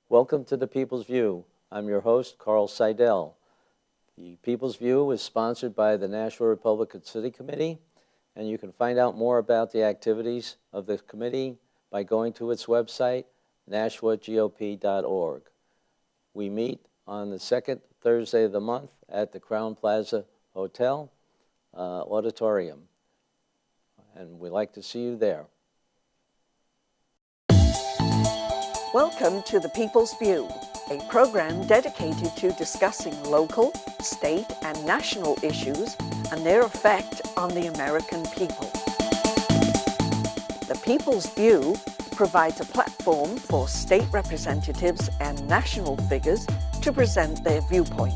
Welcome to the People's View. I'm your host, Carl Seidel. The People's View is sponsored by the Nashua Republican City Committee, and you can find out more about the activities of the committee by going to its website, nashuagop.org. We meet on the second Thursday of the month at the Crown Plaza Hotel Auditorium, and we'd like to see you there. Welcome to The People's View, a program dedicated to discussing local, state, and national issues and their effect on the American people. The People's View provides a platform for state representatives and national figures to present their viewpoint.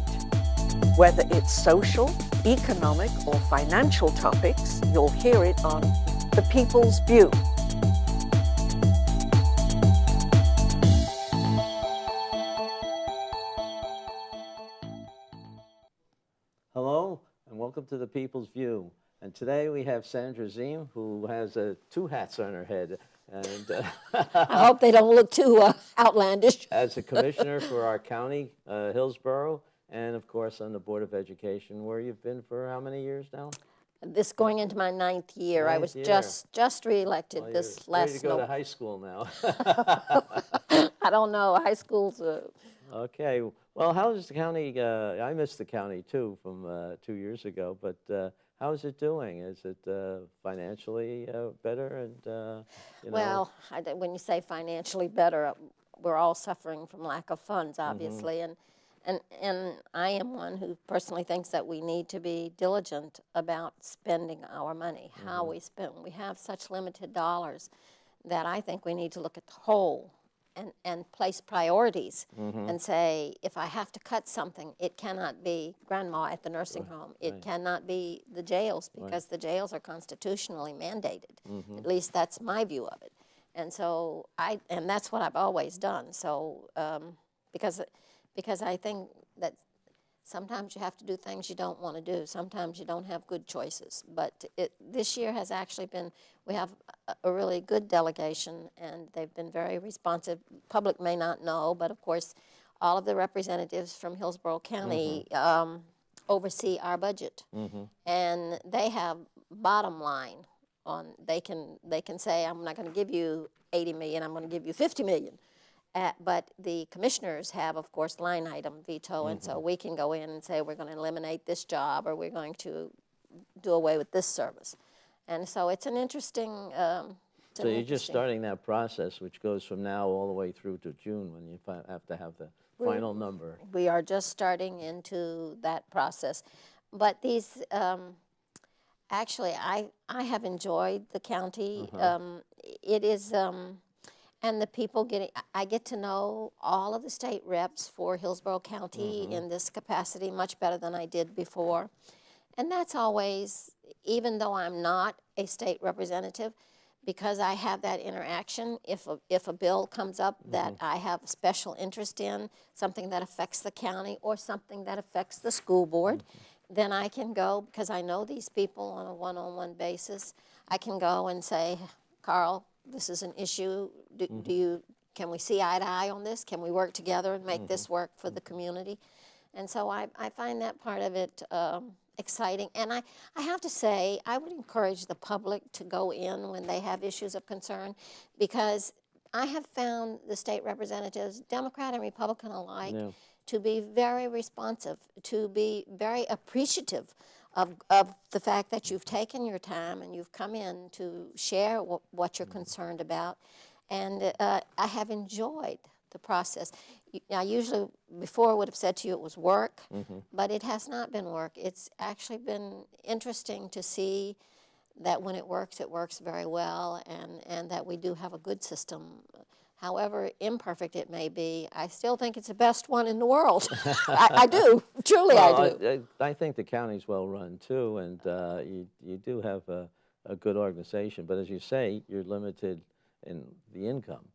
Whether it's social, economic, or financial topics, you'll hear it on The People's View. Hello, and welcome to the People's View. And today we have Sandra Ziehm, who has two hats on her head. And I hope they don't look too outlandish. As a commissioner for our county, Hillsborough, and of course on the Board of Education, where you've been for how many years now? This going into my ninth year. I was just reelected this last. Ready to go to high school now. I don't know. High school's. Okay. Well, how is the county? I missed the county too from 2 years ago. But how is it doing? Is it financially better? And you know? Well, when you say financially better, we're all suffering from lack of funds, obviously, and I am one who personally thinks that we need to be diligent about spending our money, how we spend. We have such limited dollars that I think we need to look at the whole and place priorities and say, if I have to cut something, it cannot be grandma at the nursing home. It cannot be the jails, because the jails are constitutionally mandated. At least that's my view of it. And so and that's what I've always done. So because I think that sometimes you have to do things you don't want to do. Sometimes you don't have good choices. But this year has actually been, we have a really good delegation, and they've been very responsive. Public may not know, but of course, all of the representatives from Hillsborough County oversee our budget. And they have bottom line on, they can say, I'm not going to give you 80 million, I'm going to give you 50 million. But the commissioners have, of course, line item veto, and so we can go in and say we're going to eliminate this job, or we're going to do away with this service. And so it's an interesting. So you're just starting that process, which goes from now all the way through to June, when you have to have the final number. We are just starting into that process. But these, actually, I have enjoyed the county. It is. And the people I get to know all of the state reps for Hillsborough County in this capacity much better than I did before. And that's always, even though I'm not a state representative, because I have that interaction, if a bill comes up that I have a special interest in, something that affects the county or something that affects the school board, then I can go, because I know these people on a one-on-one basis, I can go and say, Carl, this is an issue. Can we see eye to eye on this? Can we work together and make this work for the community? And so I find that part of it exciting. And I have to say, I would encourage the public to go in when they have issues of concern, because I have found the state representatives, Democrat and Republican alike, to be very responsive, to be very appreciative of the fact that you've taken your time and you've come in to share what you're concerned about. And I have enjoyed the process. I usually, before, would have said to you it was work, but it has not been work. It's actually been interesting to see that when it works very well, and that we do have a good system. However imperfect it may be, I still think it's the best one in the world. I do, truly I do. I think the county's well run too, and you do have a good organization. But as you say, you're limited in the income.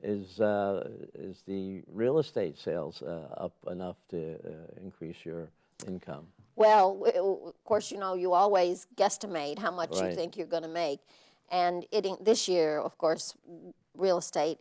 Is the real estate sales up enough to increase your income? Well, of course, you know, you always guesstimate how much you think you're going to make. And this year, of course, real estate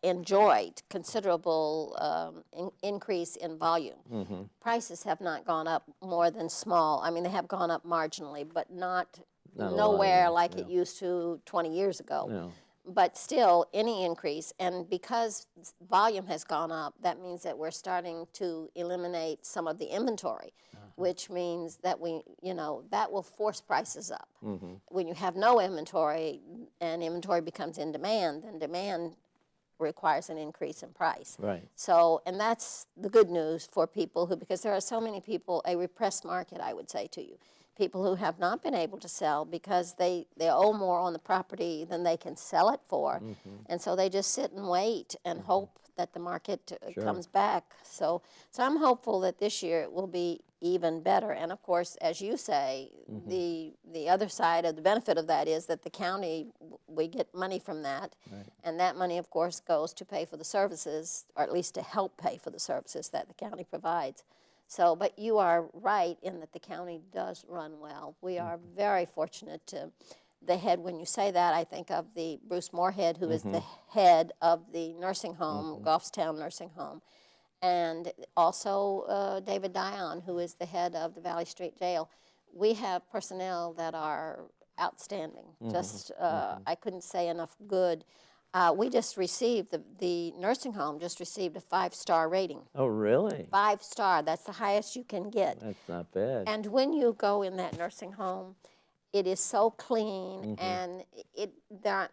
enjoyed considerable increase in volume. Prices have not gone up more than small. I mean, they have gone up marginally, but not Not a lot, nowhere yeah, like yeah. it used to 20 years ago. Yeah. But still, any increase, and because volume has gone up, that means that we're starting to eliminate some of the inventory, which means that that will force prices up. When you have no inventory and inventory becomes in demand, then demand requires an increase in price. Right. So, and that's the good news for people because there are so many people, a repressed market, I would say to you. People who have not been able to sell because they owe more on the property than they can sell it for. And so they just sit and wait and hope that the market comes back. So I'm hopeful that this year it will be even better. And of course, as you say, the other side of the benefit of that is that the county, we get money from that. Right. And that money, of course, goes to pay for the services, or at least to help pay for the services that the county provides. So, but you are right in that the county does run well. We are very fortunate to the head. When you say that, I think of the Bruce Moorhead, who is the head of the nursing home, Goffstown Nursing Home, and also David Dion, who is the head of the Valley Street Jail. We have personnel that are outstanding. I couldn't say enough good. We just received, the nursing home just received a 5-star rating. Oh, really? 5-star, that's the highest you can get. That's not bad. And when you go in that nursing home, it is so clean and the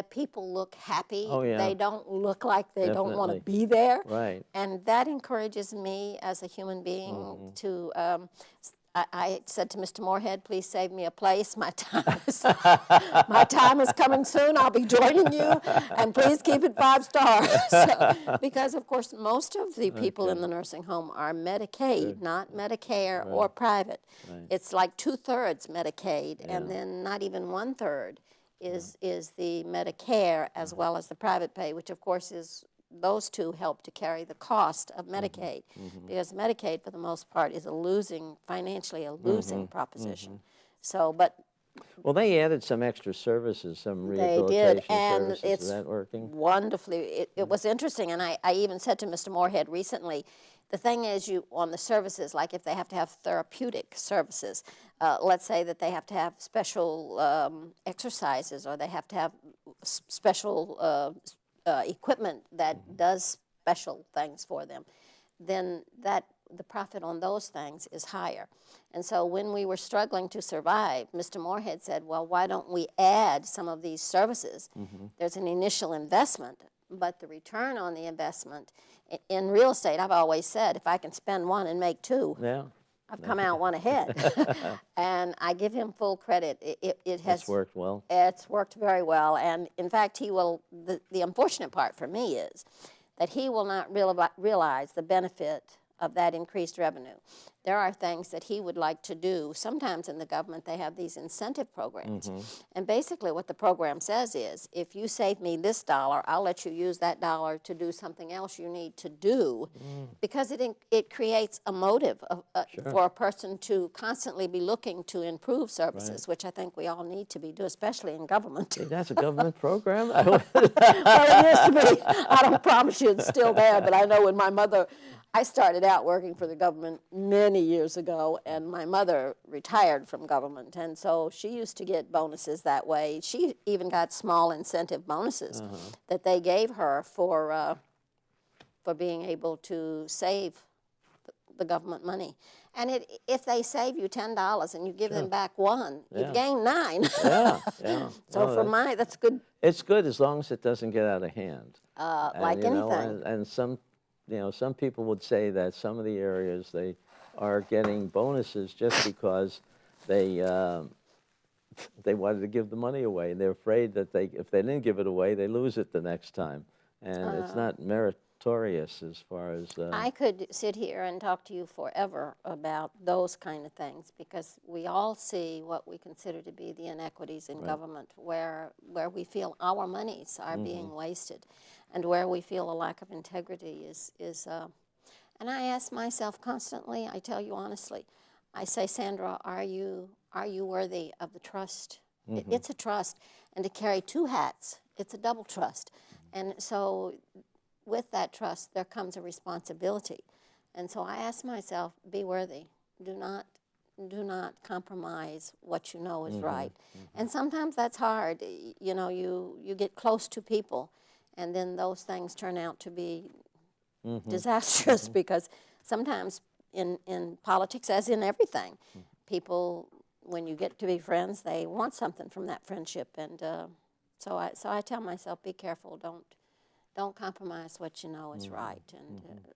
people look happy. Oh, yeah. They don't look like they don't want to Definitely. be there. Right. And that encourages me as a human being to, I said to Mr. Moorhead, please save me a place. My time is coming soon. I'll be joining you, and please keep it 5 stars. Because, of course, most of the people in the nursing home are Medicaid, not Medicare or private. Right. It's like 2/3 Medicaid, and then not even 1/3 is the Medicare as well as the private pay, which, of course, is those two help to carry the cost of Medicaid, because Medicaid, for the most part, is financially a losing proposition. So, but Well, they added some extra services, some they rehabilitation did, and services. it's Is that working? wonderfully. It was interesting, and I even said to Mr. Moorhead recently, the thing is, on the services, like if they have to have therapeutic services, let's say that they have to have special exercises, or they have to have special equipment that does special things for them, then the profit on those things is higher. And so when we were struggling to survive, Mr. Moorhead said, well, why don't we add some of these services? There's an initial investment, but the return on the investment, in real estate, I've always said, if I can spend one and make two, I've come out one ahead. And I give him full credit. It has It's worked well. It's worked very well. And in fact, the unfortunate part for me is that he will not realize the benefit of that increased revenue. There are things that he would like to do. Sometimes in the government they have these incentive programs. And basically what the program says is, if you save me this dollar, I'll let you use that dollar to do something else you need to do, because it creates a motive for a person to constantly be looking to improve services, which I think we all need to be doing, especially in government. Hey, that's a government program? Well, it used to be. I don't promise you it's still there, but I know when I started out working for the government many years ago, and my mother retired from government, and so she used to get bonuses that way. She even got small incentive bonuses that they gave her for being able to save the government money. And if they save you $10 and you give them back $1, you've gained $9. So that's good. It's good as long as it doesn't get out of hand. Like anything. And some people would say that some of the areas they are getting bonuses just because they wanted to give the money away. They're afraid that if they didn't give it away, they lose it the next time, and it's not meritorious as far as. I could sit here and talk to you forever about those kind of things, because we all see what we consider to be the inequities in government, where we feel our monies are being wasted, and where we feel a lack of integrity is. And I ask myself constantly, I tell you honestly, I say, Sandra, are you worthy of the trust? It's a trust, and to carry two hats, it's a double trust. And so with that trust, there comes a responsibility. And so I ask myself, be worthy. Do not compromise what you know is right. And sometimes that's hard. You know, you get close to people, and then those things turn out to be disastrous because sometimes in politics, as in everything, people, when you get to be friends, they want something from that friendship. And so I tell myself, be careful. Don't compromise what you know is right.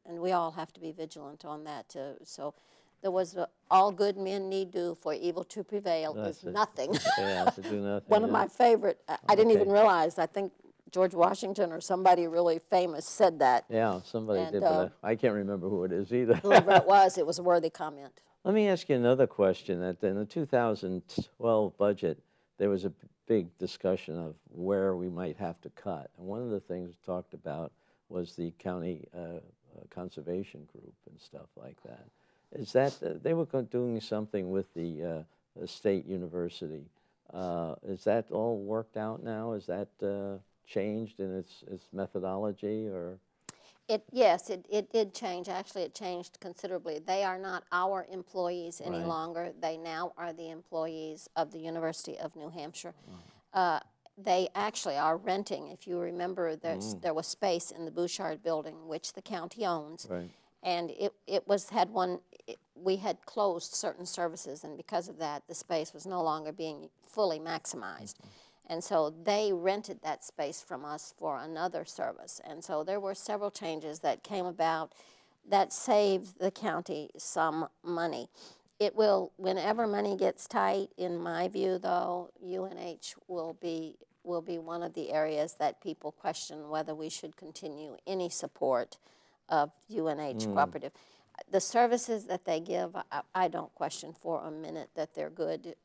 And we all have to be vigilant on that. So there was all good men need do for evil to prevail is nothing. Yeah, to do nothing. One of my favorite, I didn't even realize, I think George Washington or somebody really famous said that. Yeah, somebody did, but I can't remember who it is either. Whoever it was a worthy comment. Let me ask you another question. That in the 2012 budget, there was a big discussion of where we might have to cut. And one of the things talked about was the county conservation group and stuff like that. Is that, they were doing something with the state university. Is that all worked out now? Is that changed in its methodology, or? Yes, it did change. Actually, it changed considerably. They are not our employees any longer. They now are the employees of the University of New Hampshire. They actually are renting. If you remember, there was space in the Bouchard building, which the county owns. Right. And we had closed certain services, and because of that, the space was no longer being fully maximized. And so they rented that space from us for another service. And so there were several changes that came about that saved the county some money. It will, whenever money gets tight, in my view, though, UNH will be one of the areas that people question whether we should continue any support of UNH Cooperative. The services that they give, I don't question for a minute that they're good.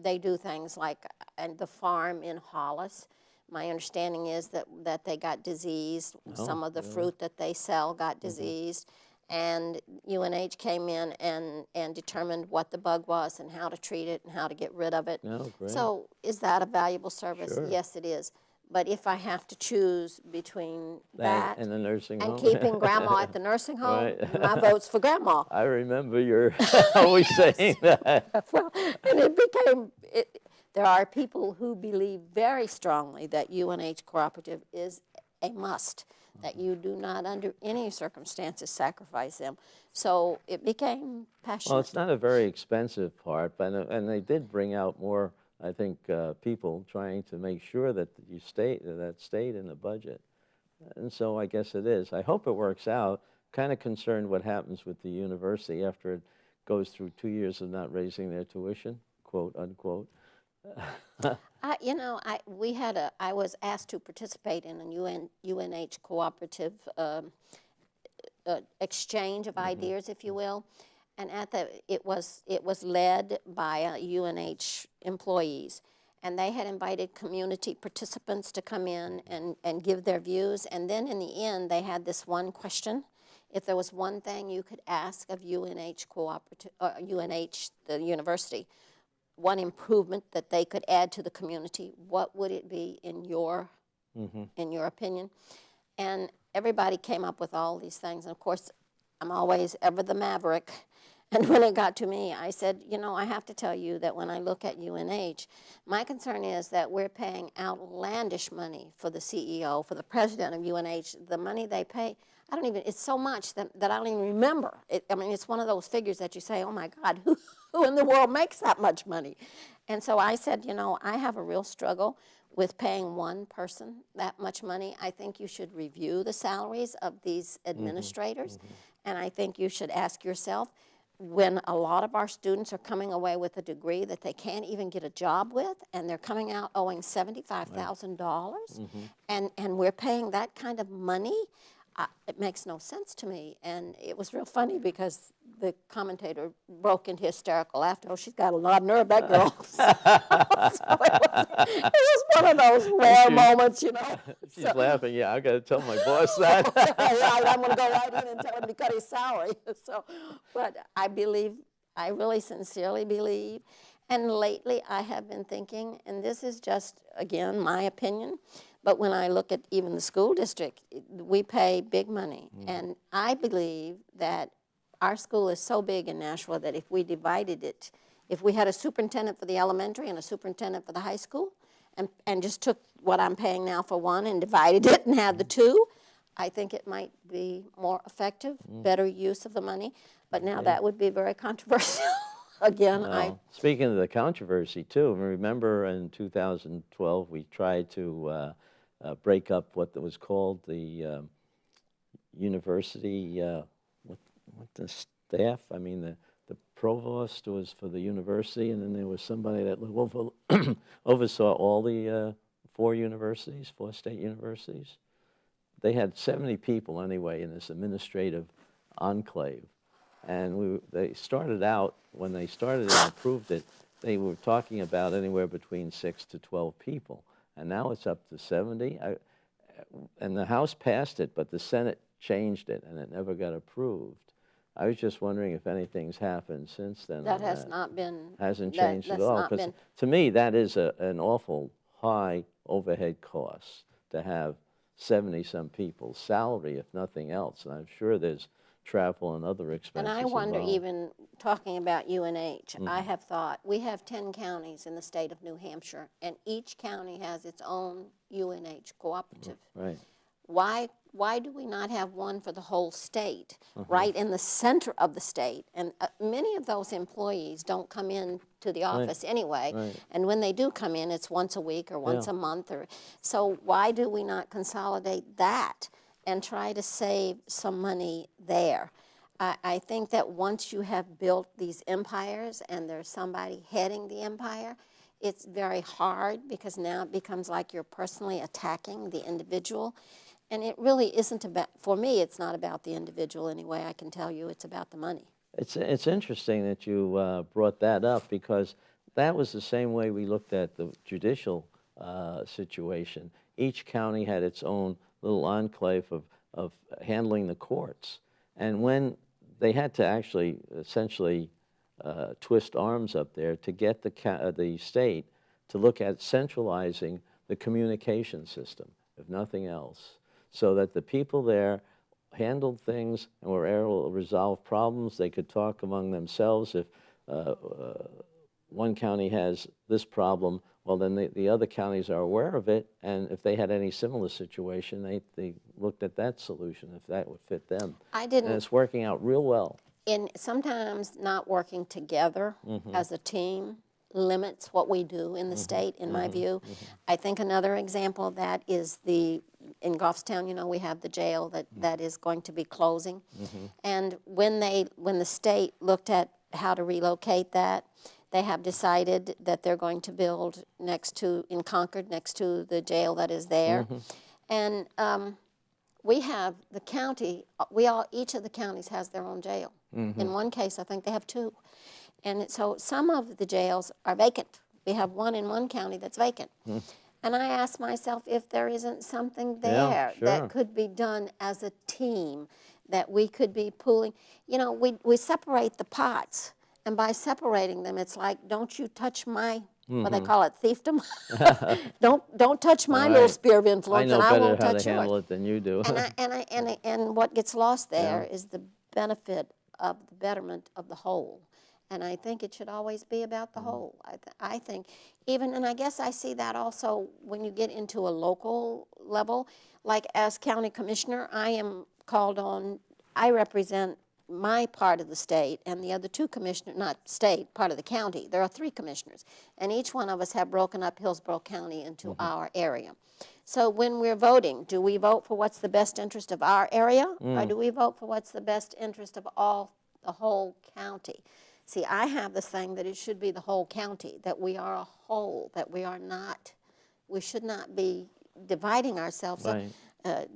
They do things like, and the farm in Hollis, my understanding is that they got diseased. Some of the fruit that they sell got diseased. And UNH came in and determined what the bug was and how to treat it and how to get rid of it. Oh, great. So is that a valuable service? Sure. Yes, it is. But if I have to choose between that and the nursing and home, keeping grandma at the nursing home, Right. my vote's for grandma. I remember you're always saying that. Well, and it became, there are people who believe very strongly that UNH Cooperative is a must, that you do not under any circumstances sacrifice them. So it became passionate. Well, it's not a very expensive part, but and they did bring out more, I think, people trying to make sure that that stayed in the budget. And so I guess it is. I hope it works out. Kind of concerned what happens with the university after it goes through 2 years of not raising their tuition, quote, unquote. I was asked to participate in a UNH cooperative exchange of ideas, if you will. And it was led by UNH employees, and they had invited community participants to come in and give their views. And then in the end, they had this one question: if there was one thing you could ask of UNH cooperative, UNH the university, one improvement that they could add to the community, what would it be in your opinion? And everybody came up with all these things. And of course, I'm always ever the maverick. And when it got to me, I said, I have to tell you that when I look at UNH, my concern is that we're paying outlandish money for the CEO, for the president of UNH. The money they pay, it's so much that I don't even remember. It's one of those figures that you say, oh my God, who in the world makes that much money? And so I said, I have a real struggle with paying one person that much money. I think you should review the salaries of these administrators, and I think you should ask yourself, when a lot of our students are coming away with a degree that they can't even get a job with, and they're coming out owing $75,000, and we're paying that kind of money, it makes no sense to me. And it was real funny because the commentator broke into hysterical laughter. Oh, she's got a lot of nerve, that girl. So it was one of those rare moments, She's laughing. Yeah, I got to tell my boss that. I'm going to go right in and tell him to cut his salary. But I really sincerely believe, and lately I have been thinking, and this is just, again, my opinion, But when I look at even the school district, we pay big money. And I believe that our school is so big in Nashua that if we divided it, if we had a superintendent for the elementary and a superintendent for the high school, and just took what I'm paying now for one and divided it and had the two, I think it might be more effective, better use of the money. But now that would be very controversial. Again, Well, speaking of the controversy, too, remember in 2012 we tried to break up what was called the university, what the staff, I mean, the provost was for the university, and then there was somebody that oversaw all the 4 state universities. They had 70 people anyway in this administrative enclave. And they started out, when they started and approved it, they were talking about anywhere between 6 to 12 people. And now it's up to 70. And the House passed it, but the Senate changed it, and it never got approved. I was just wondering if anything's happened since then. that has not been. Hasn't changed at all. Because to me, that is an awful high overhead cost to have 70-some people's salary, if nothing else. And I'm sure there's travel and other expenses And I wonder, involved. even talking about UNH, I have thought, we have 10 counties in the state of New Hampshire, and each county has its own UNH cooperative. Right. Why do we not have one for the whole state, right in the center of the state? And many of those employees don't come in to the office anyway, and when they do come in, it's once a week or once a month. So why do we not consolidate that and try to save some money there? I think that once you have built these empires and there's somebody heading the empire, it's very hard, because now it becomes like you're personally attacking the individual. And it really isn't about, for me, it's not about the individual anyway. I can tell you it's about the money. It's interesting that you brought that up, because that was the same way we looked at the judicial situation. Each county had its own little enclave of handling the courts. And when they had to actually essentially twist arms up there to get the state to look at centralizing the communication system, if nothing else, so that the people there handled things and were able to resolve problems. They could talk among themselves. If one county has this problem, well, then the other counties are aware of it, and if they had any similar situation, they looked at that solution, if that would fit them. And it's working out real well. And sometimes not working together as a team limits what we do in the state, in my view. I think another example of that is in Goffstown, you know, we have the jail that is going to be closing. And when the state looked at how to relocate that, they have decided that they're going to build in Concord, next to the jail that is there. And we have the county, each of the counties has their own jail. In one case, I think they have 2. And so some of the jails are vacant. We have one in one county that's vacant. And I ask myself if there isn't something there that could be done as a team, that we could be pooling. You know, we separate the pots, and by separating them, it's like, don't you touch my, what they call it, fiefdom. don't touch my little sphere of influence, and I won't touch yours. I know better how to handle it than you do. And what gets lost there is the benefit of the betterment of the whole. And I think it should always be about the whole. I think even, and I guess I see that also when you get into a local level, like as county commissioner, I am called on, I represent my part of the state, and the other 2 commissioners, not state, part of the county. There are 3 commissioners, and each one of us have broken up Hillsborough County into our area. So when we're voting, do we vote for what's the best interest of our area, or do we vote for what's the best interest of the whole county? See, I have this thing that it should be the whole county, that we are a whole, that we should not be dividing ourselves. Right.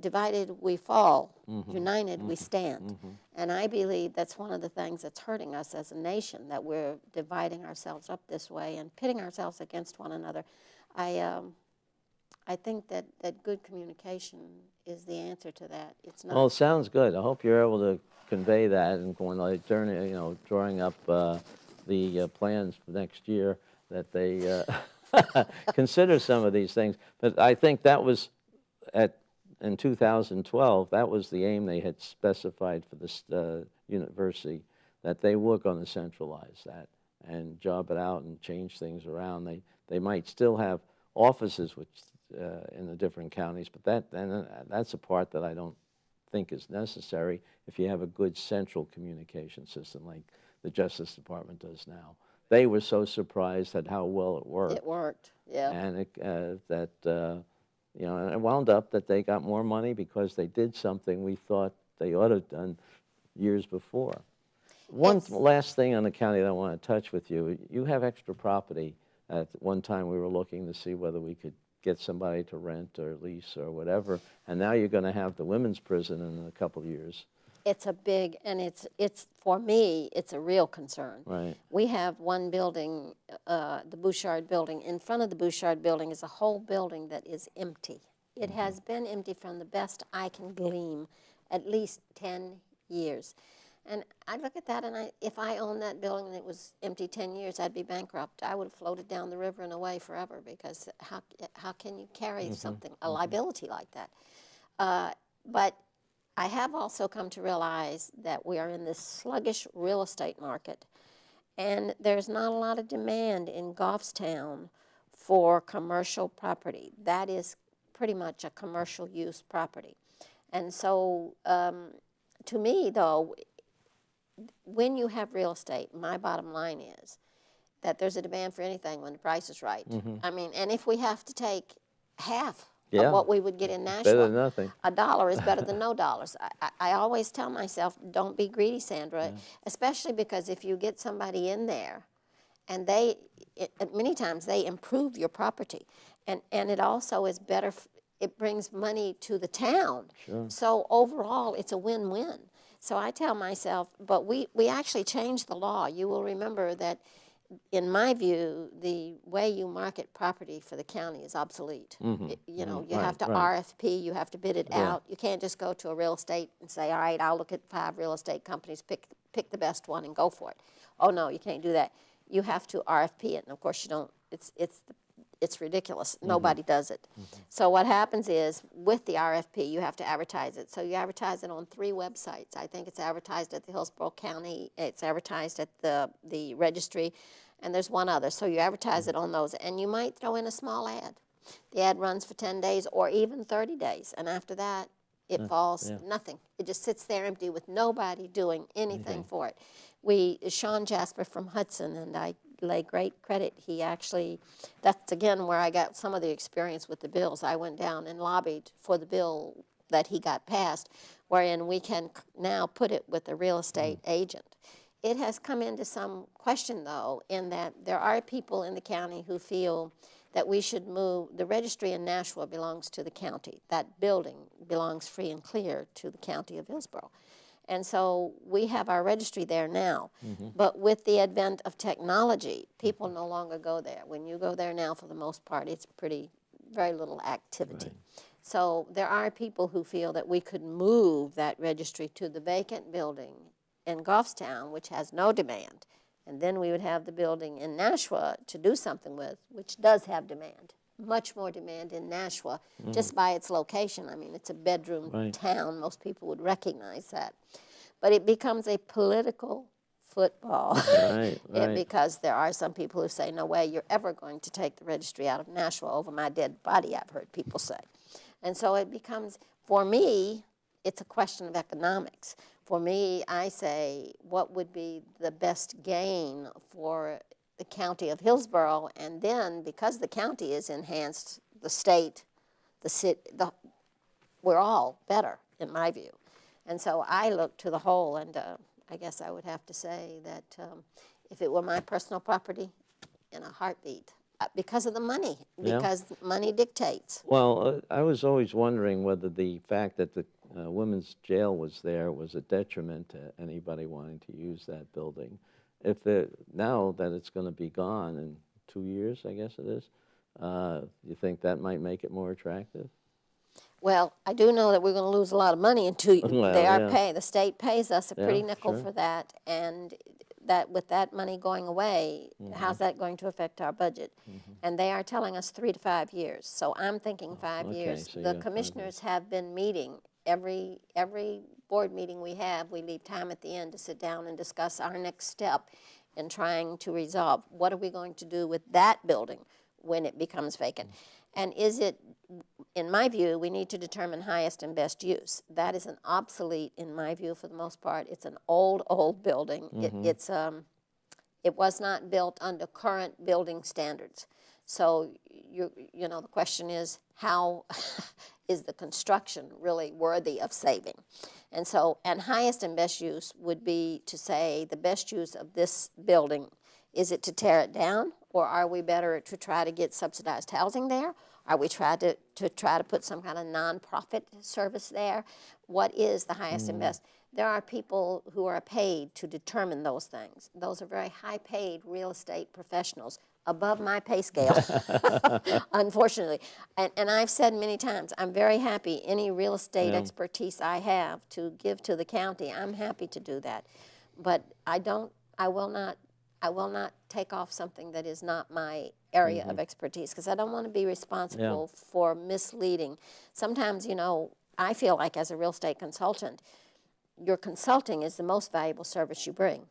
Divided we fall, united we stand. And I believe that's one of the things that's hurting us as a nation, that we're dividing ourselves up this way and pitting ourselves against one another. I think that good communication is the answer to that. It's not. Well, it sounds good. I hope you're able to convey that, and when drawing up the plans for next year, that they consider some of these things. But I think that was in 2012, that was the aim they had specified for this university, that they were going to centralize that and job it out and change things around. They might still have offices which in the different counties, but that's a part that I don't think is necessary if you have a good central communication system like the Justice Department does now. They were so surprised at how well it worked. It worked, yeah. And you know, and it wound up that they got more money because they did something we thought they ought to have done years before. One last thing on the county that I want to touch with you. You have extra property. At one time we were looking to see whether we could get somebody to rent or lease or whatever, and now you're going to have the women's prison in a couple of years. It's a big, and it's for me, it's a real concern. Right. We have one building, the Bouchard building. In front of the Bouchard building is a whole building that is empty. It has been empty from the best I can glean at least 10 years. And I look at that, and if I owned that building and it was empty 10 years, I'd be bankrupt. I would have floated down the river and away forever, because how can you carry something, a liability like that? But I have also come to realize that we are in this sluggish real estate market, and there's not a lot of demand in Goffstown for commercial property. That is pretty much a commercial use property. And so to me, though, when you have real estate, my bottom line is that there's a demand for anything when the price is right. I mean, and if we have to take half of what we would get in Nashua, better than nothing. $1 is better than no dollars. I always tell myself, don't be greedy, Sandra, especially because if you get somebody in there, and many times they improve your property, and it also is better, it brings money to the town. Sure. So overall, it's a win-win. So I tell myself, but we actually changed the law. You will remember that, in my view, the way you market property for the county is obsolete. You know, you have to RFP, you have to bid it out. You can't just go to a real estate and say, all right, I'll look at 5 real estate companies, pick the best one and go for it. Oh, no, you can't do that. You have to RFP it, and of course you don't. It's ridiculous. Nobody does it. So what happens is, with the RFP, you have to advertise it. So you advertise it on 3 websites. I think it's advertised at the Hillsborough County, it's advertised at the registry, and there's one other. So you advertise it on those, and you might throw in a small ad. The ad runs for 10 days or even 30 days, and after that, it falls nothing. It just sits there empty with nobody doing anything for it. Sean Jasper from Hudson, and I lay great credit. He actually, that's again where I got some of the experience with the bills. I went down and lobbied for the bill that he got passed, wherein we can now put it with a real estate agent. It has come into some question, though, in that there are people in the county who feel that we should move. The registry in Nashua belongs to the county. That building belongs free and clear to the county of Hillsborough. And so we have our registry there now. But with the advent of technology, people no longer go there. When you go there now, for the most part, it's very little activity. So there are people who feel that we could move that registry to the vacant building in Goffstown, which has no demand. And then we would have the building in Nashua to do something with, which does have demand. Much more demand in Nashua, just by its location. I mean, it's a bedroom town. Most people would recognize that. But it becomes a political football. Because there are some people who say, no way you're ever going to take the registry out of Nashua over my dead body, I've heard people say. And so it becomes, for me, it's a question of economics. For me, I say, what would be the best gain for the county of Hillsborough? And then, because the county is enhanced, the state, the city, we're all better, in my view. And so I look to the whole, and I guess I would have to say that if it were my personal property, in a heartbeat, because of the money, because money dictates. Well, I was always wondering whether the fact that the women's jail was there was a detriment to anybody wanting to use that building. Now that it's going to be gone in 2 years, I guess it is, you think that might make it more attractive? Well, I do know that we're going to lose a lot of money in 2 years. Well, the state pays us a pretty nickel for that, and that with that money going away, how's that going to affect our budget? And they are telling us 3 to 5 years. So I'm thinking 5 okay, years. so you The have 5 commissioners have been meeting. Every board meeting we have, we leave time at the end to sit down and discuss our next step in trying to resolve what are we going to do with that building when it becomes vacant. And is it, in my view, we need to determine highest and best use. That is an obsolete, in my view, for the most part. It's an old building. It was not built under current building standards. So, you know, the question is, how is the construction really worthy of saving? And so, and highest and best use would be to say the best use of this building, is it to tear it down, or are we better to try to get subsidized housing there? Are we try to put some kind of nonprofit service there? What is the highest and best? There are people who are paid to determine those things. Those are very high-paid real estate professionals, above my pay scale, unfortunately. And I've said many times, I'm very happy any real estate expertise I have to give to the county, I'm happy to do that. But I will not take off something that is not my area of expertise, because I don't want to be responsible for misleading. Sometimes, you know, I feel like as a real estate consultant, your consulting is the most valuable service you bring.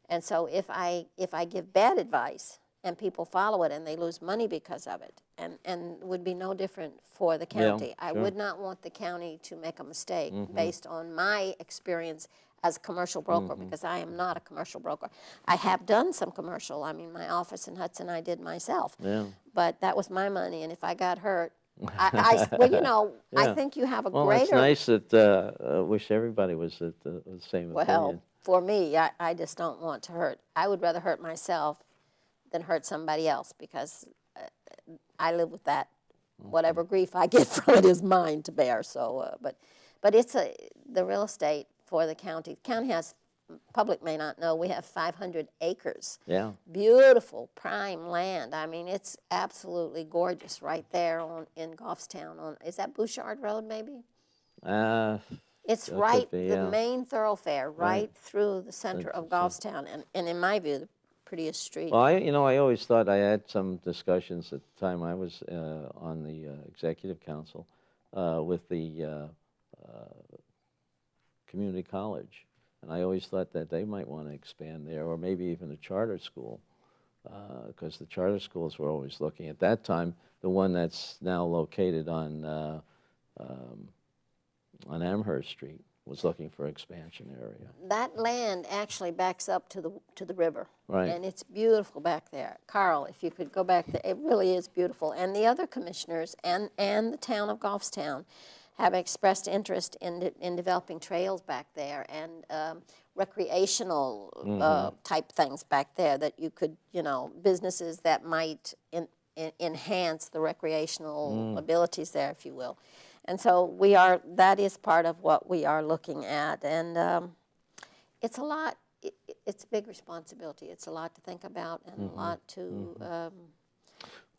And so if I give bad advice and people follow it and they lose money because of it, and would be no different for the county. I would not want the county to make a mistake based on my experience as a commercial broker, because I am not a commercial broker. I have done some commercial. I mean, my office in Hudson I did myself. But that was my money, and if I got hurt, well, you know, I think you have a greater... Well, it's nice that, I wish everybody was at the same opinion. Well, for me, I just don't want to hurt. I would rather hurt myself than hurt somebody else, because I live with that. Whatever grief I get from it is mine to bear. So, but it's the real estate for the county. The county has, public may not know, we have 500 acres. Yeah. Beautiful, prime land. I mean, it's absolutely gorgeous right there in Goffstown. Is that Bouchard Road, maybe? It's right, the main thoroughfare, right through the center of Goffstown, and in my view, the prettiest street. Well, I always thought I had some discussions at the time I was on the executive council with the community college, and I always thought that they might want to expand there, or maybe even a charter school, because the charter schools were always looking. At that time, the one that's now located on Amherst Street was looking for expansion area. That land actually backs up to the river, right? And it's beautiful back there. Carl, if you could go back there, it really is beautiful. And the other commissioners and the town of Goffstown have expressed interest in developing trails back there and recreational type things back there that you could, you know, businesses that might enhance the recreational abilities there, if you will. And so that is part of what we are looking at. And it's a lot, it's a big responsibility. It's a lot to think about and a lot to...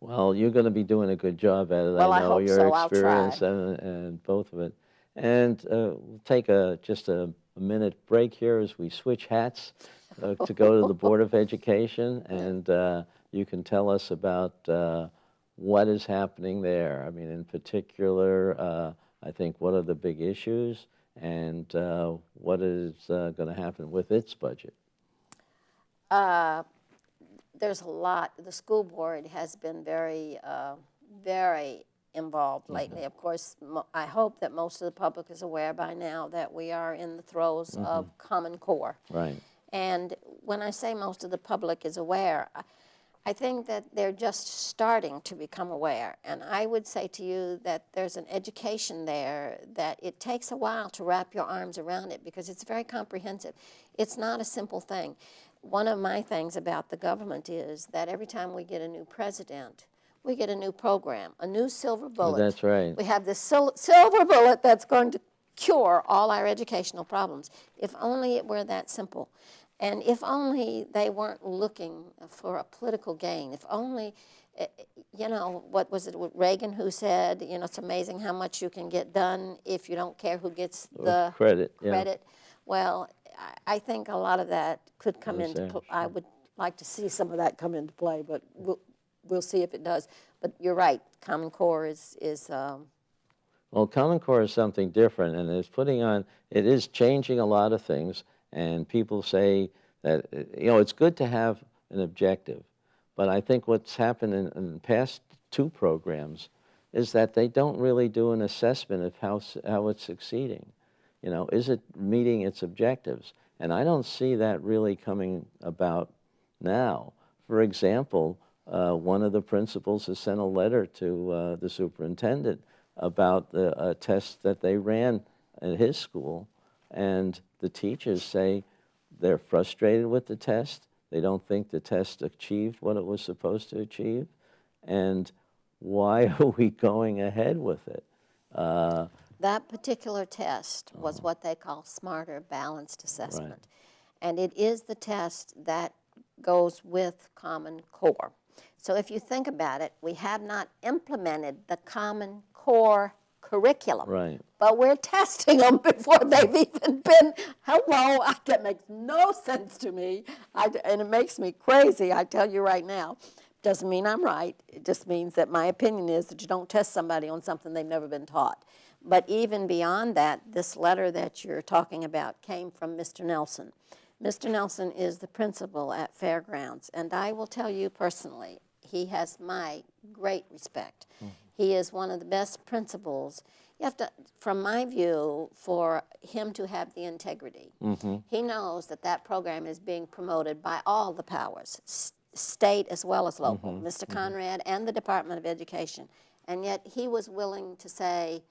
Well, you're going to be doing a good job at it. Well, I know hope your so. experience I'll try. and both of it. And we'll take just a minute break here as we switch hats to go to the Board of Education, and you can tell us about what is happening there. I mean, in particular, I think what are the big issues and what is going to happen with its budget? There's a lot. The school board has been very, very involved lately. Of course, I hope that most of the public is aware by now that we are in the throes of Common Core. Right. And when I say most of the public is aware, I think that they're just starting to become aware. And I would say to you that there's an education there that it takes a while to wrap your arms around it, because it's very comprehensive. It's not a simple thing. One of my things about the government is that every time we get a new president, we get a new program, a new silver bullet. Oh, that's right. We have this silver bullet that's going to cure all our educational problems. If only it were that simple. And if only they weren't looking for a political gain. If only, you know, what was it, Reagan who said, you know, it's amazing how much you can get done if you don't care who gets the credit. Credit. Well, I think a lot of that could come into Understand, play. I would like to see some of that come into play, but we'll see if it does. But you're right, Common Core is Well, Common Core is something different, and it is changing a lot of things, and people say that, it's good to have an objective, but I think what's happened in the past 2 programs is that they don't really do an assessment of how it's succeeding. Is it meeting its objectives? And I don't see that really coming about now. For example, one of the principals has sent a letter to the superintendent about a test that they ran at his school, and the teachers say they're frustrated with the test. They don't think the test achieved what it was supposed to achieve, and why are we going ahead with it? that particular test was what they call Smarter Balanced Assessment. And it is the test that goes with Common Core. So if you think about it, we have not implemented the Common Core curriculum. Right. But we're testing them before they've even been, hello, that makes no sense to me. And it makes me crazy, I tell you right now. Doesn't mean I'm right. It just means that my opinion is that you don't test somebody on something they've never been taught. But even beyond that, this letter that you're talking about came from Mr. Nelson. Mr. Nelson is the principal at Fairgrounds, and I will tell you personally, he has my great respect. He is one of the best principals. You have to, from my view, for him to have the integrity. He knows that that program is being promoted by all the powers, state as well as local, Mr. Conrad and the Department of Education. And yet he was willing to say,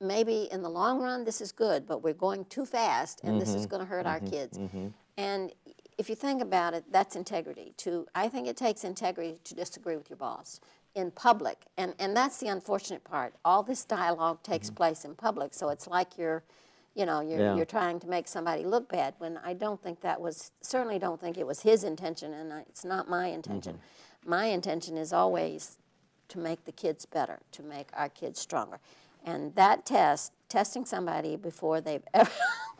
maybe in the long run this is good, but we're going too fast and this is going to hurt our kids. And if you think about it, that's integrity. I think it takes integrity to disagree with your boss in public. And that's the unfortunate part. All this dialogue takes place in public, so it's like you're trying to make somebody look bad, when I don't think that was, certainly don't think it was his intention, and it's not my intention. My intention is always to make the kids better, to make our kids stronger. And that testing somebody before they've ever,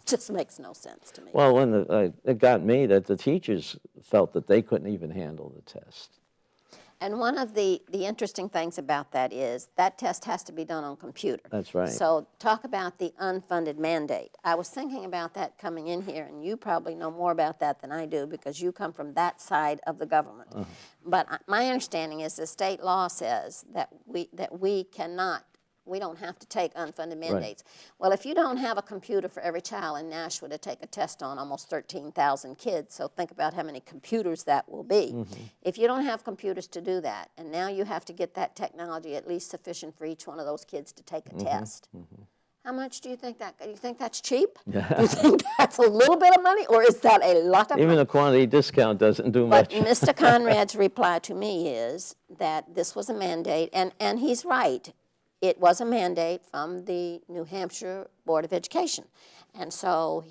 just makes no sense to me. Well, it got me that the teachers felt that they couldn't even handle the test. And one of the interesting things about that is that test has to be done on computer. That's right. So talk about the unfunded mandate. I was thinking about that coming in here, and you probably know more about that than I do because you come from that side of the government. But my understanding is the state law says that we don't have to take unfunded mandates. Well, if you don't have a computer for every child in Nashua to take a test on almost 13,000 kids, so think about how many computers that will be. If you don't have computers to do that, and now you have to get that technology at least sufficient for each one of those kids to take a test, how much do you think that's cheap? Do you think that's a little bit of money, or is that a lot of money? Even a quantity discount doesn't do But much. Mr. Conrad's reply to me is that this was a mandate, and he's right. It was a mandate from the New Hampshire Board of Education. And so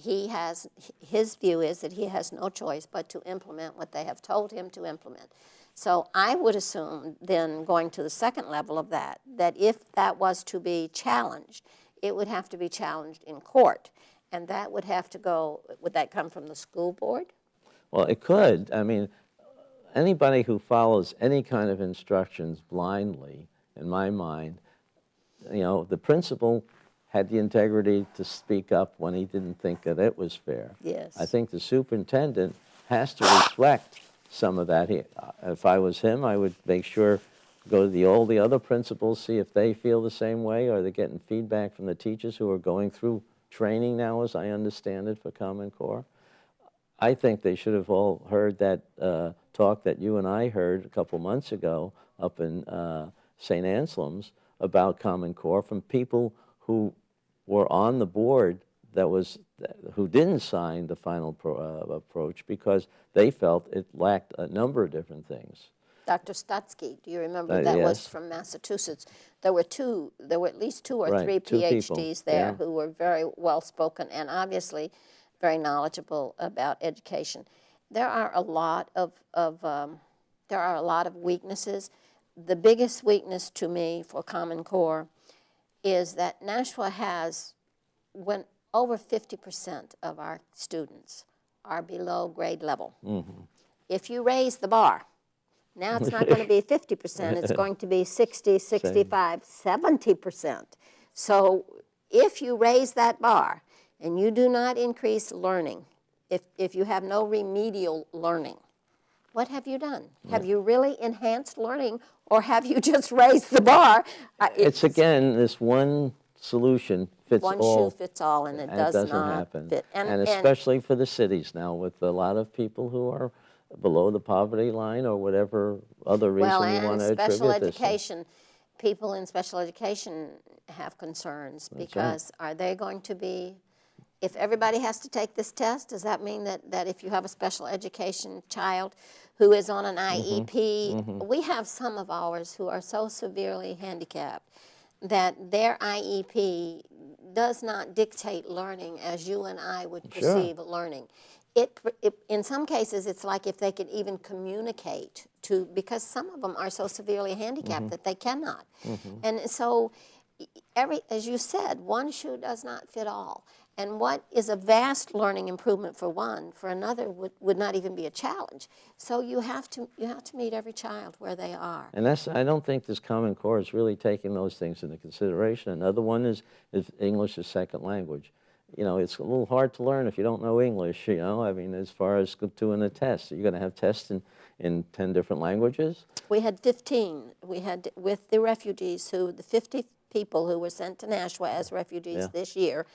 his view is that he has no choice but to implement what they have told him to implement. So I would assume then, going to the second level of that if that was to be challenged, it would have to be challenged in court. And that would have to go, would that come from the school board? Well, it could. I mean, anybody who follows any kind of instructions blindly, in my mind, the principal had the integrity to speak up when he didn't think that it was fair. Yes. I think the superintendent has to reflect some of that. If I was him, I would make sure, go to all the other principals, see if they feel the same way. Are they getting feedback from the teachers who are going through training now, as I understand it, for Common Core? I think they should have all heard that talk that you and I heard a couple months ago up in St. Anselm's about Common Core from people who were on the board who didn't sign the final approach because they felt it lacked a number of different things. Dr. Stutsky, do you remember? That was yes. from Massachusetts. There were at least two or Right, three two people, PhDs there yeah. who were very well spoken and obviously very knowledgeable about education. There are a lot of weaknesses. The biggest weakness to me for Common Core is that Nashua has, when over 50% of our students are below grade level. If you raise the bar, now it's not going to be 50%, it's going to be 60, 65, 70%. So if you raise that bar and you do not increase learning, if you have no remedial learning, what have you done? Have you really enhanced learning, or have you just raised the bar? It's again, this one solution fits one all. shoe fits all, and it and does doesn't not happen. fit. And especially for the cities now, with a lot of people who are below the poverty line or whatever other reason well, you want to and attribute special this to. education, people in special education have concerns because are they going to be, if everybody has to take this test, does that mean that if you have a special education child who is on an IEP, we have some of ours who are so severely handicapped that their IEP does not dictate learning as you and I would perceive learning. In some cases, it's like if they could even communicate to, because some of them are so severely handicapped that they cannot. And so, as you said, one shoe does not fit all. And what is a vast learning improvement for one, for another would not even be a challenge. So you have to meet every child where they are. And I don't think this Common Core is really taking those things into consideration. Another one is English as second language. You know, it's a little hard to learn if you don't know English, you know. I mean, as far as doing a test, you're going to have tests in 10 different languages? We had 15. We had, with the refugees, the 50 people who were sent to Nashua as refugees this year,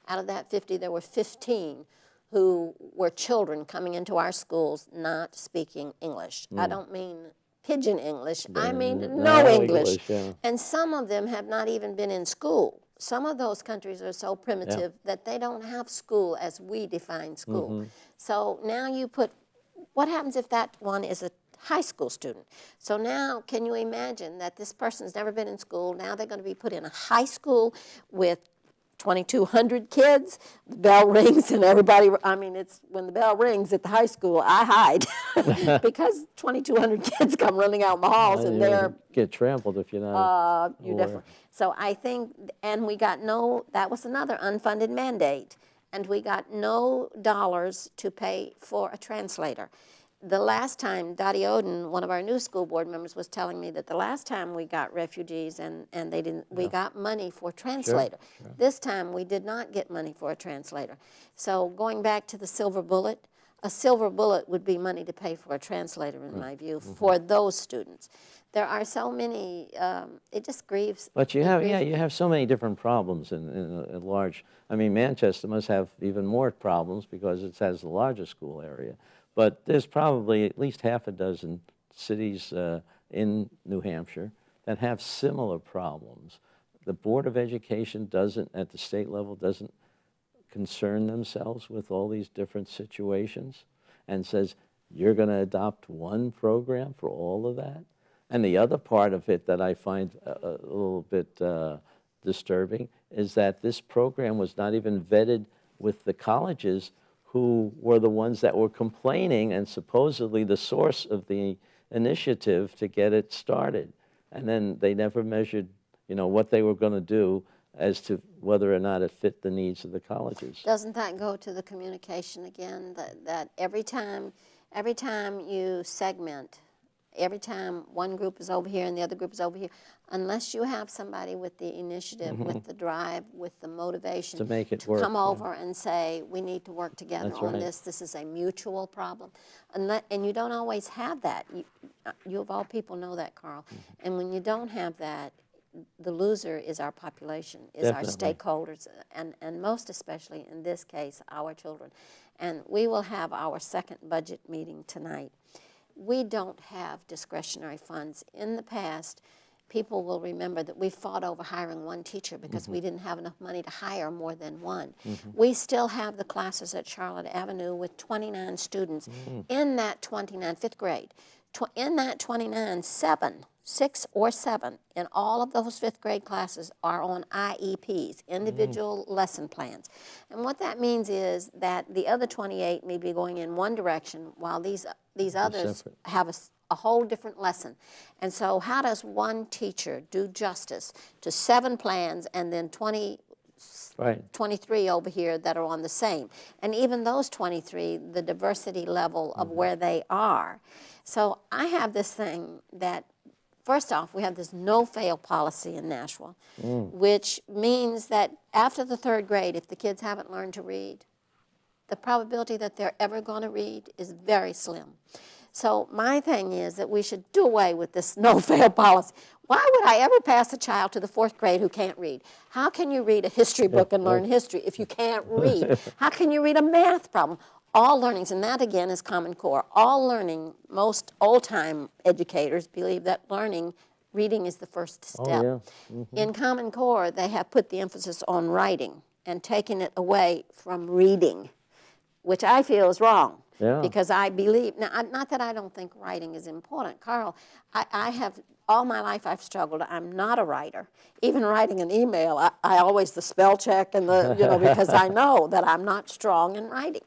out of that 50, there were 15 who were children coming into our schools not speaking English. I don't mean pidgin English, I mean no English. And some of them have not even been in school. Some of those countries are so primitive that they don't have school as we define school. So now you put, what happens if that one is a high school student? So now, can you imagine that this person's never been in school, now they're going to be put in a high school with 2,200 kids, the bell rings and everybody, I mean, it's when the bell rings at the high school, I hide because 2,200 kids come running out in the halls and they're... Get trampled if you're not you definitely. So I think, and we got that was another unfunded mandate, and we got no dollars to pay for a translator. The last time, Dottie Oden, one of our new school board members, was telling me that the last time we got refugees and they didn't, we got money for a translator. This time we did not get money for a translator. So going back to the silver bullet, a silver bullet would be money to pay for a translator, in my view, for those students. There are so many, it just grieves. But you have so many different problems in a large, I mean, Manchester must have even more problems because it has the largest school area. But there's probably at least half a dozen cities in New Hampshire that have similar problems. The Board of Education doesn't, at the state level, doesn't concern themselves with all these different situations and says, you're going to adopt one program for all of that? And the other part of it that I find a little bit disturbing is that this program was not even vetted with the colleges who were the ones that were complaining and supposedly the source of the initiative to get it started. And then they never measured, you know, what they were going to do as to whether or not it fit the needs of the colleges. Doesn't that go to the communication again, that every time you segment, every time one group is over here and the other group is over here, unless you have somebody with the initiative, with the drive, with the motivation to make it to work, come over and say, we need to work together That's on right. this is a mutual problem. And you don't always have that. You of all people know that, Carl. And when you don't have that, the loser is our population, is Definitely. our stakeholders, and most especially in this case, our children. And we will have our second budget meeting tonight. We don't have discretionary funds. In the past, people will remember that we fought over hiring one teacher because we didn't have enough money to hire more than one. We still have the classes at Charlotte Avenue with 29 students. In that 29, fifth grade, in that 29, 6 or 7 in all of those fifth grade classes are on IEPs, individual lesson plans. And what that means is that the other 28 may be going in one direction while these others separate. have a whole different lesson. And so how does one teacher do justice to 7 plans and then 20 Right. 23 over here that are on the same. And even those 23, the diversity level of where they are. So I have this thing that, first off, we have this no-fail policy in Nashua, which means that after the 3rd grade, if the kids haven't learned to read, the probability that they're ever going to read is very slim. So my thing is that we should do away with this no-fail policy. Why would I ever pass a child to the 4th grade who can't read? How can you read a history book and learn history if you can't read? How can you read a math problem? All learnings, and that again is Common Core. All learning, most old-time educators believe that reading is the first step. Oh, yeah. In Common Core, they have put the emphasis on writing and taken it away from reading, which I feel is wrong. Yeah. Because I believe, now, not that I don't think writing is important. Carl, I have, all my life I've struggled. I'm not a writer. Even writing an email, I always the spell check and the, because I know that I'm not strong in writing.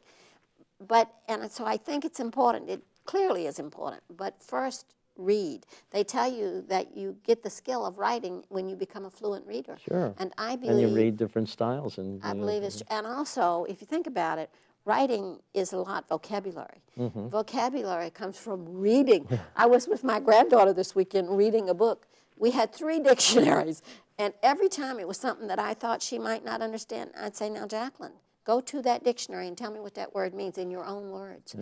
And so I think it's important. It clearly is important. But first, read. They tell you that you get the skill of writing when you become a fluent reader. Sure. And I believe. And you read different styles. And I believe it's, and also, if you think about it, writing is a lot vocabulary. Vocabulary comes from reading. I was with my granddaughter this weekend reading a book. We had 3 dictionaries, and every time it was something that I thought she might not understand, I'd say, now, Jacqueline, go to that dictionary and tell me what that word means in your own words.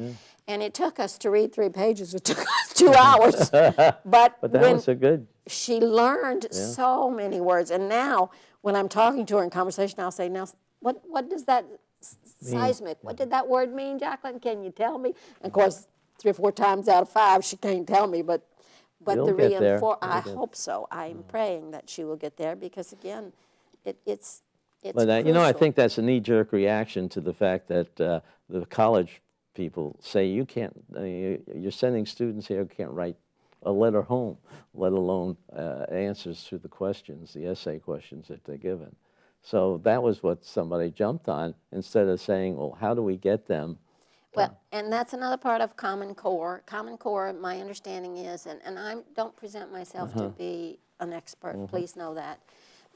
And it took us to read 3 pages. It took us 2 hours. But that when was so good. She learned so many words. And now, when I'm talking to her in conversation, I'll say, now, what does that seismic, what did that word mean, Jacqueline? Can you tell me? And of course, 3 or 4 times out of 5, she can't tell me, but You'll the get there. I hope so. I'm praying that she will get there because, again, it's But I crucial. think that's a knee-jerk reaction to the fact that the college people say you can't. You're sending students here who can't write a letter home, let alone answers to the questions, the essay questions that they're given. So that was what somebody jumped on instead of saying, well, how do we get them? Well, and that's another part of Common Core. Common Core, my understanding is, and I don't present myself to be an expert, please know that.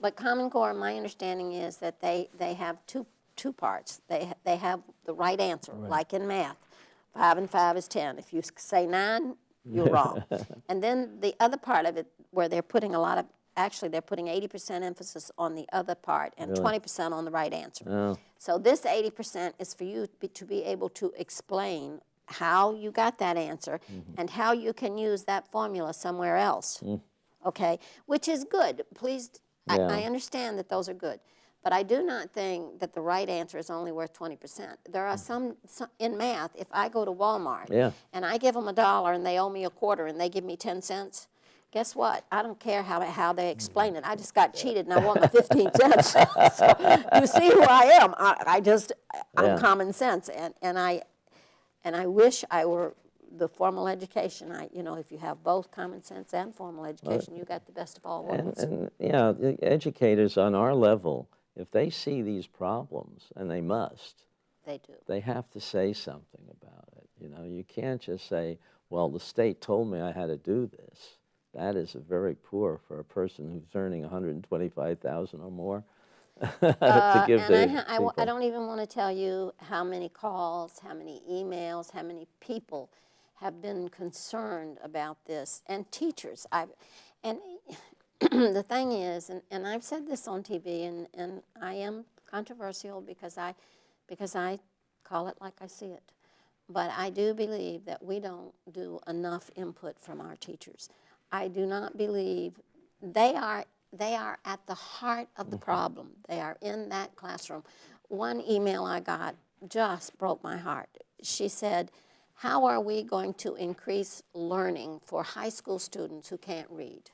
But Common Core, my understanding is that they have two parts. They have the right answer, like in math. 5 and 5 is 10. If you say 9, you're wrong. And then the other part of it, where they're putting they're putting 80% emphasis on the other part and 20% on the right answer. Oh. So this 80% is for you to be able to explain how you got that answer and how you can use that formula somewhere else, okay? Which is good. Please, I understand that those are good. But I do not think that the right answer is only worth 20%. There are some in math, if I go to Walmart and I give them $1 and they owe me a quarter and they give me 10 cents, guess what? I don't care how they explain it. I just got cheated and I want my 15 cents. So you see who I am. I'm common sense. And I wish I were the formal education. If you have both common sense and formal education, you got the best of all worlds. And the educators on our level, if they see these problems, and they must, they have to say something about it. You can't just say, well, the state told me I had to do this. That is very poor for a person who's earning $125,000 or more to give to people. I don't even want to tell you how many calls, how many emails, how many people have been concerned about this, and teachers. And the thing is, and I've said this on TV, and I am controversial because I call it like I see it. But I do believe that we don't do enough input from our teachers. I do not believe they are at the heart of the problem. They are in that classroom. One email I got just broke my heart. She said, how are we going to increase learning for high school students who can't read?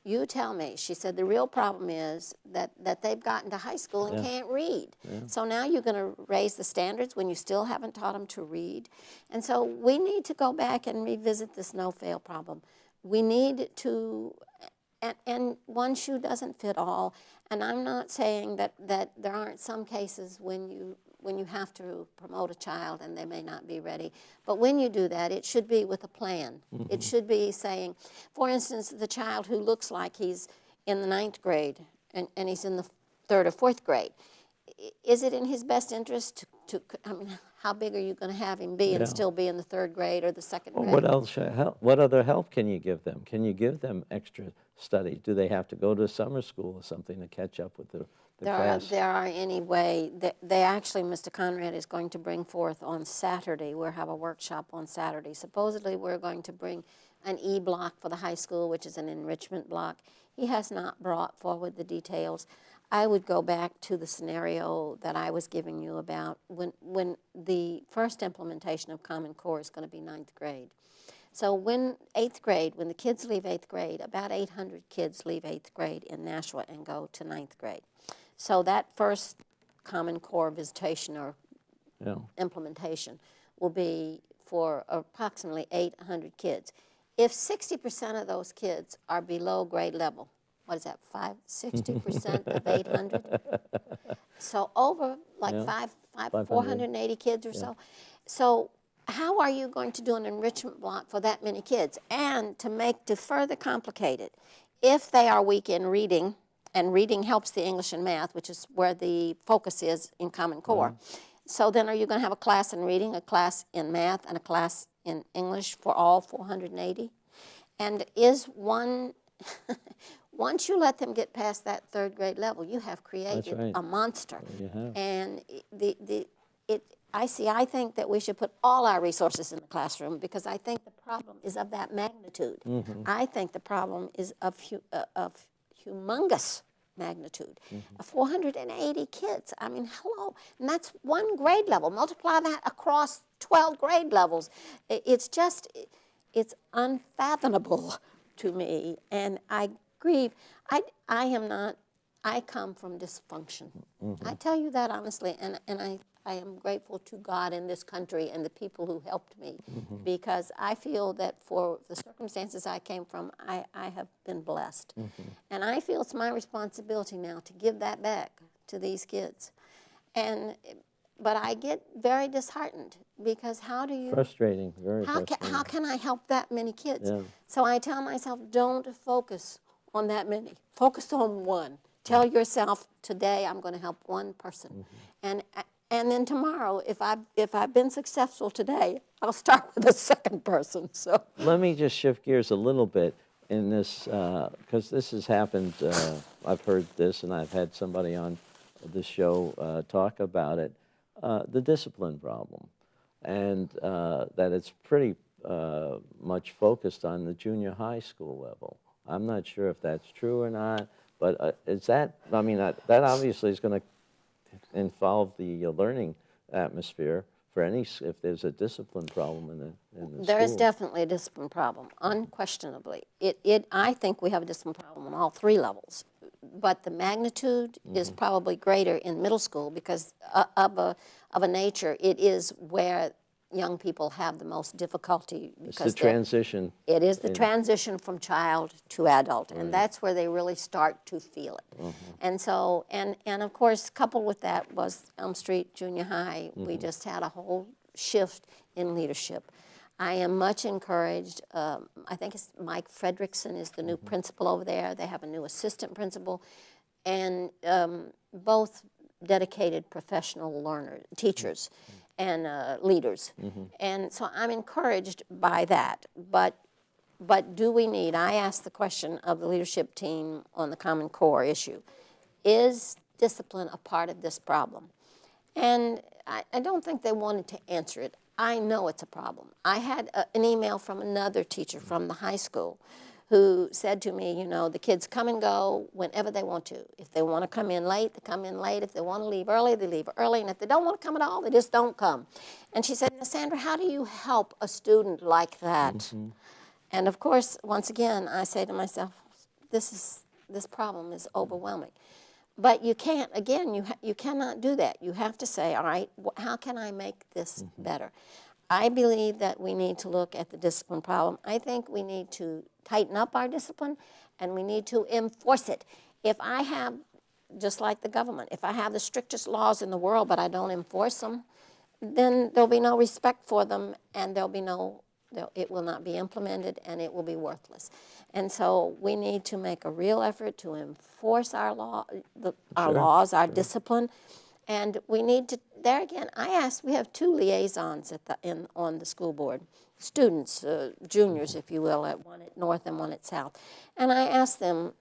You tell me. She said, the real problem is that they've gotten to high school and can't read. So now you're going to raise the standards when you still haven't taught them to read. And so we need to go back and revisit this no-fail problem. We need to, and one shoe doesn't fit all. And I'm not saying that there aren't some cases when you have to promote a child and they may not be ready. But when you do that, it should be with a plan. It should be saying, for instance, the child who looks like he's in the 9th grade and he's in the 3rd or 4th grade. is it in his best interest I mean, how big are you going to have him be and still be in the 3rd grade or the 2nd grade? What else? What other help can you give them? Can you give them extra study? Do they have to go to summer school or something to catch up with the class? There are any way. They actually, Mr. Conrad is going to bring forth on Saturday. We'll have a workshop on Saturday. Supposedly, we're going to bring an E-block for the high school, which is an enrichment block. He has not brought forward the details. I would go back to the scenario that I was giving you about when the first implementation of Common Core is going to be 9th grade. So when 8th grade, when the kids leave 8th grade, about 800 kids leave 8th grade in Nashua and go to 9th grade. So that first Common Core visitation or implementation will be for approximately 800 kids. If 60% of those kids are below grade level, what is that, 60% of 800? So over like 480 kids or so. So how are you going to do an enrichment block for that many kids? And to further complicate it, if they are weak in reading, and reading helps the English and math, which is where the focus is in Common Core. So then are you going to have a class in reading, a class in math, and a class in English for all 480? And is one, once you let them get past that 3rd grade level, you have created a monster. And I think that we should put all our resources in the classroom because I think the problem is of that magnitude. I think the problem is of humongous magnitude. 480 kids, I mean, hello, and that's 1 grade level. Multiply that across 12 grade levels. It's just, it's unfathomable to me, and I grieve. I come from dysfunction. I tell you that honestly, and I am grateful to God in this country and the people who helped me because I feel that for the circumstances I came from, I have been blessed. And I feel it's my responsibility now to give that back to these kids. But I get very disheartened because how do you... Frustrating, very frustrating. How can I help that many kids? So I tell myself, don't focus on that many. Focus on one. Tell yourself, today I'm going to help one person. And then tomorrow, if I've been successful today, I'll start with a 2nd person. So let me just shift gears a little bit in this, because this has happened. I've heard this, and I've had somebody on this show talk about it. The discipline problem, and that it's pretty much focused on the junior high school level. I'm not sure if that's true or not, but is that? I mean, that obviously is going to involve the learning atmosphere for if there's a discipline problem in the There is school. definitely a discipline problem, unquestionably. I think we have a discipline problem on all 3 levels, but the magnitude is probably greater in middle school because of a nature, it is where young people have the most difficulty. It's the transition. It is the transition from child to adult, and that's where they really start to feel it. And so, and of course, coupled with that was Elm Street Junior High. We just had a whole shift in leadership. I am much encouraged. I think it's Mike Fredrickson is the new principal over there. They have a new assistant principal, and both dedicated professional teachers and leaders. And so I'm encouraged by that. But do we need, I asked the question of the leadership team on the Common Core issue, is discipline a part of this problem? And I don't think they wanted to answer it. I know it's a problem. I had an email from another teacher from the high school who said to me, you know, the kids come and go whenever they want to. If they want to come in late, they come in late. If they want to leave early, they leave early. And if they don't want to come at all, they just don't come. And she said, Sandra, how do you help a student like that? And of course, once again, I say to myself, this problem is overwhelming. But you can't, again, you cannot do that. You have to say, all right, how can I make this better? I believe that we need to look at the discipline problem. I think we need to tighten up our discipline, and we need to enforce it. If I have, just like the government, if I have the strictest laws in the world, but I don't enforce them, then there'll be no respect for them, and it will not be implemented, and it will be worthless. And so we need to make a real effort to enforce our laws, our discipline, And we need to, there again, we have 2 liaisons on the school board, students, juniors, if you will, one at North and one at South. And I asked them,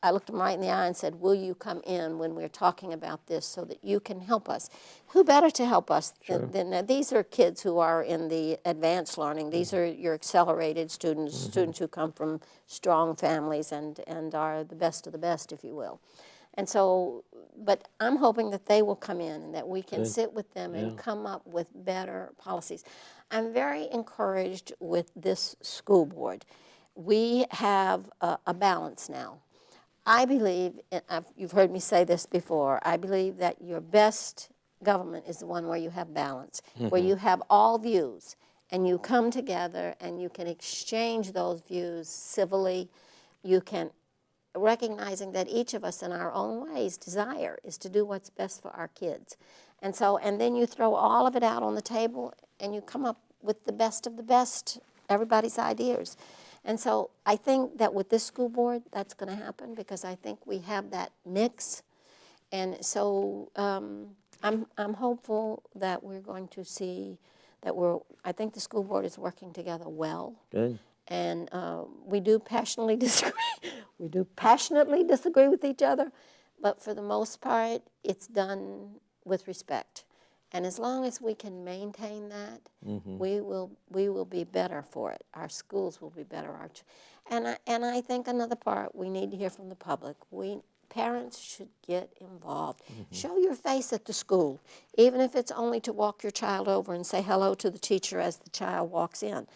I looked them right in the eye and said, will you come in when we're talking about this so that you can help us? Who better to help us than these are kids who are in the advanced learning. These are your accelerated students, students who come from strong families and are the best of the best, if you will. And so, but I'm hoping that they will come in and that we can sit with them and come up with better policies. I'm very encouraged with this school board. We have a balance now. I believe, and you've heard me say this before, I believe that your best government is the one where you have balance, where you have all views and you come together and you can exchange those views civilly. You can, recognizing that each of us in our own ways desire is to do what's best for our kids. And so, and then you throw all of it out on the table and you come up with the best of the best, everybody's ideas. And so I think that with this school board, that's going to happen because I think we have that mix. And so I'm hopeful that we're going to see that I think the school board is working together well. Good. And we do passionately disagree. We do passionately disagree with each other, but for the most part, it's done with respect. And as long as we can maintain that, we will be better for it. Our schools will be better. And I think another part, we need to hear from the public. Parents should get involved. Show your face at the school, even if it's only to walk your child over and say hello to the teacher as the child walks in.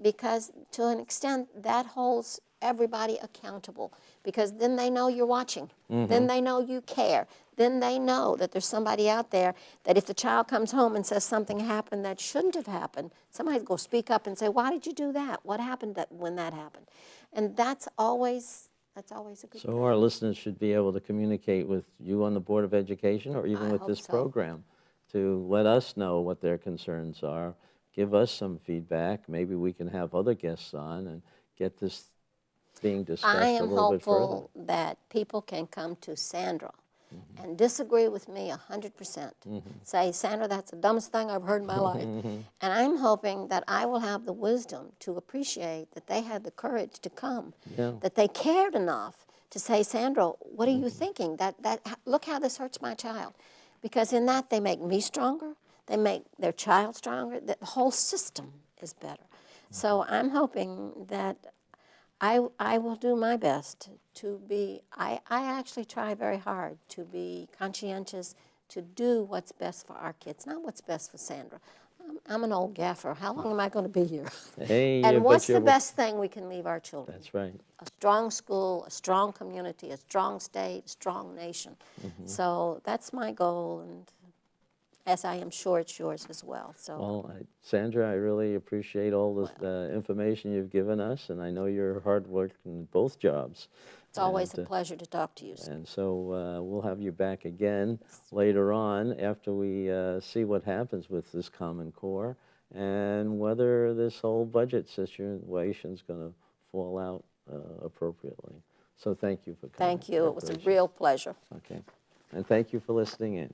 Because to an extent, that holds everybody accountable, because then they know you're watching. Then they know you care. Then they know that there's somebody out there that if the child comes home and says something happened that shouldn't have happened, somebody's going to speak up and say, why did you do that? What happened when that happened? And that's always a good thing. So our listeners should be able to communicate with you on the Board of Education or even with this so. program to let us know what their concerns are, give us some feedback. Maybe we can have other guests on and get this being discussed I a am little bit further. hopeful that people can come to Sandra and disagree with me 100%. Say, Sandra, that's the dumbest thing I've heard in my life. And I'm hoping that I will have the wisdom to appreciate that they had the courage to come, that they cared enough to say, Sandra, what are you thinking? Look how this hurts my child. Because in that, they make me stronger. They make their child stronger. The whole system is better. So I'm hoping that I will do my best to be, I actually try very hard to be conscientious, to do what's best for our kids, not what's best for Sandra. I'm an old gaffer. How long am I going to be here? Hey, And what's the best thing we can leave our children? That's right. A strong school, a strong community, a strong state, a strong nation. So that's my goal, and as I am sure it's yours as well. So. Well, Sandra, I really appreciate all the information you've given us, and I know you're hard work in both jobs. It's always a pleasure to talk to you. And so we'll have you back again later on after we see what happens with this Common Core and whether this whole budget situation is going to fall out appropriately. So thank you for coming. Thank you. It was a real pleasure. Okay. And thank you for listening in.